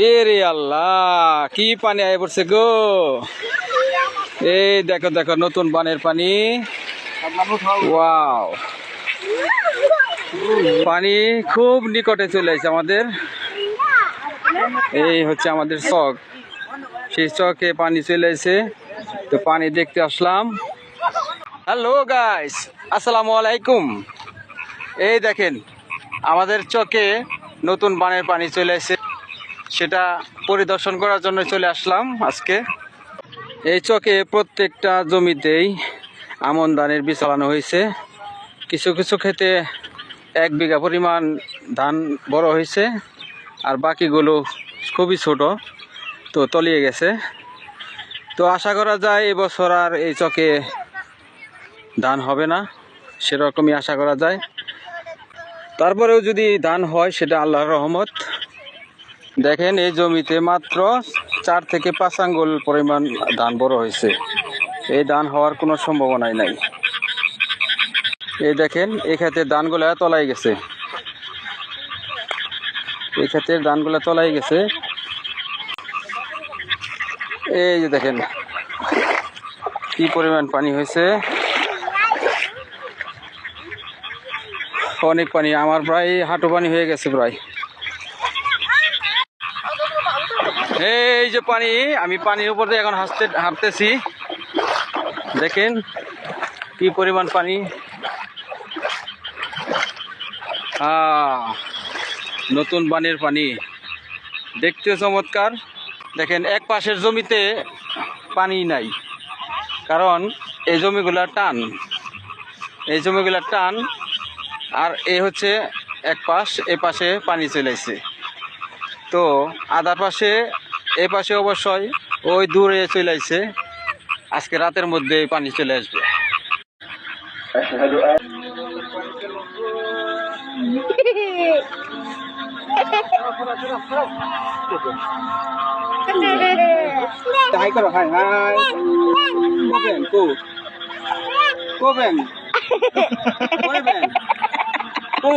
এরে আল্লাহ, কি পানি আয় পড়ছে গো। এই দেখো দেখো নতুন বানের পানি। ওয়াও, পানি খুব নিকটে চলে আসছে আমাদের। এই হচ্ছে আমাদের চক, সেই চকে পানি চলে এসে, তো পানি দেখতে আসলাম। হ্যালো গাইস, আসসালামু আলাইকুম। এই দেখেন আমাদের চকে নতুন বানের পানি চলে এসে, সেটা পরিদর্শন করার জন্য চলে আসলাম আজকে। এই চকে প্রত্যেকটা জমিতেই আমন ধানের বীজ চালানো হয়েছে। কিছু কিছু ক্ষেতে 1 বিঘা পরিমাণ ধান বড় হয়েছে, আর বাকিগুলো খুবই ছোট, তো তলিয়ে গেছে। তো আশা করা যায় এবছর আর এই চকে ধান হবে না, সেরকমই আশা করা যায়। তারপরেও যদি ধান হয় সেটা আল্লাহর রহমত। দেখেন এই জমিতে মাত্র 4 থেকে 5 আঙ্গুল পরিমাণ ধান বড় হয়েছে। এই ধান হওয়ার কোনো সম্ভাবনাই নাই। এই দেখেন এই ক্ষেতের ধানগুলা তলাই গেছে, এই ক্ষেতের ধানগুলা তলাই গেছে। এই যে দেখেন কি পরিমাণ পানি হয়েছে, অনেক পানি। আমার প্রায় হাঁটু পানি হয়ে গেছে প্রায়। এই যে পানি, আমি পানির উপর দিয়ে এখন হাঁটতেছি। দেখেন কি পরিমাণ পানি। নতুন বানের পানি দেখতে চমৎকার। দেখেন এক পাশের জমিতে পানি নাই, কারণ এই জমিগুলা টান, এই জমিগুলা টান। আর এই হচ্ছে এক পাশ, এ পাশে পানি চলে আসছে। তো আধা পাশে, এ পাশে অবশ্যই ওই দূরে চলে আসছে। আজকে রাতের মধ্যে পানি চলে আসবে। হাই করো, হাই হাই। কোবেন কো, কোবেন কোবেন কো।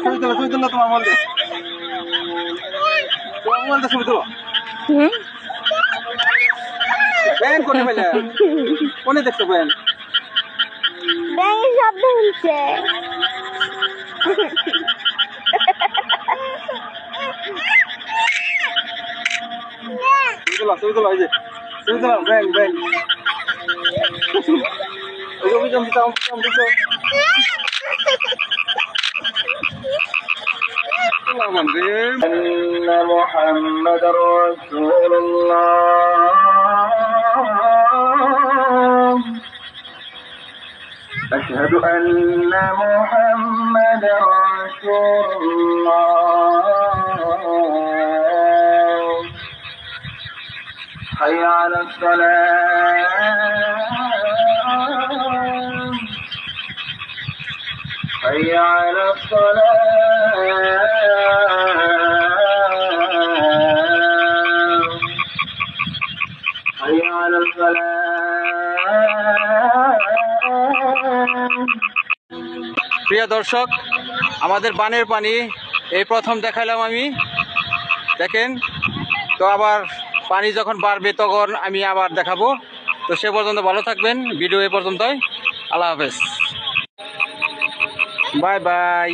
ছবি তুলো তোমার মধ্যে, তোমার মধ্যে ছবি তুলো। ব্যান কোনে পেলে, কোনে দেখছো ব্যান? ব্যাঙের শব্দ হচ্ছে। ছবি তোলো, এই যে ছবি তোলো, ব্যাং ব্যাং। محمد رسول الله أشهد أن محمد رسول الله حي على الصلاة حي على الصلاة حي على الصلاة। প্রিয় দর্শক, আমাদের বানের পানি এই প্রথম দেখালাম আমি। দেখেন, তো আবার পানি যখন বাড়বে তখন আমি আবার দেখাবো। তো সে পর্যন্ত ভালো থাকবেন। ভিডিও এ পর্যন্তই। আল্লাহ হাফেজ, বাই বাই।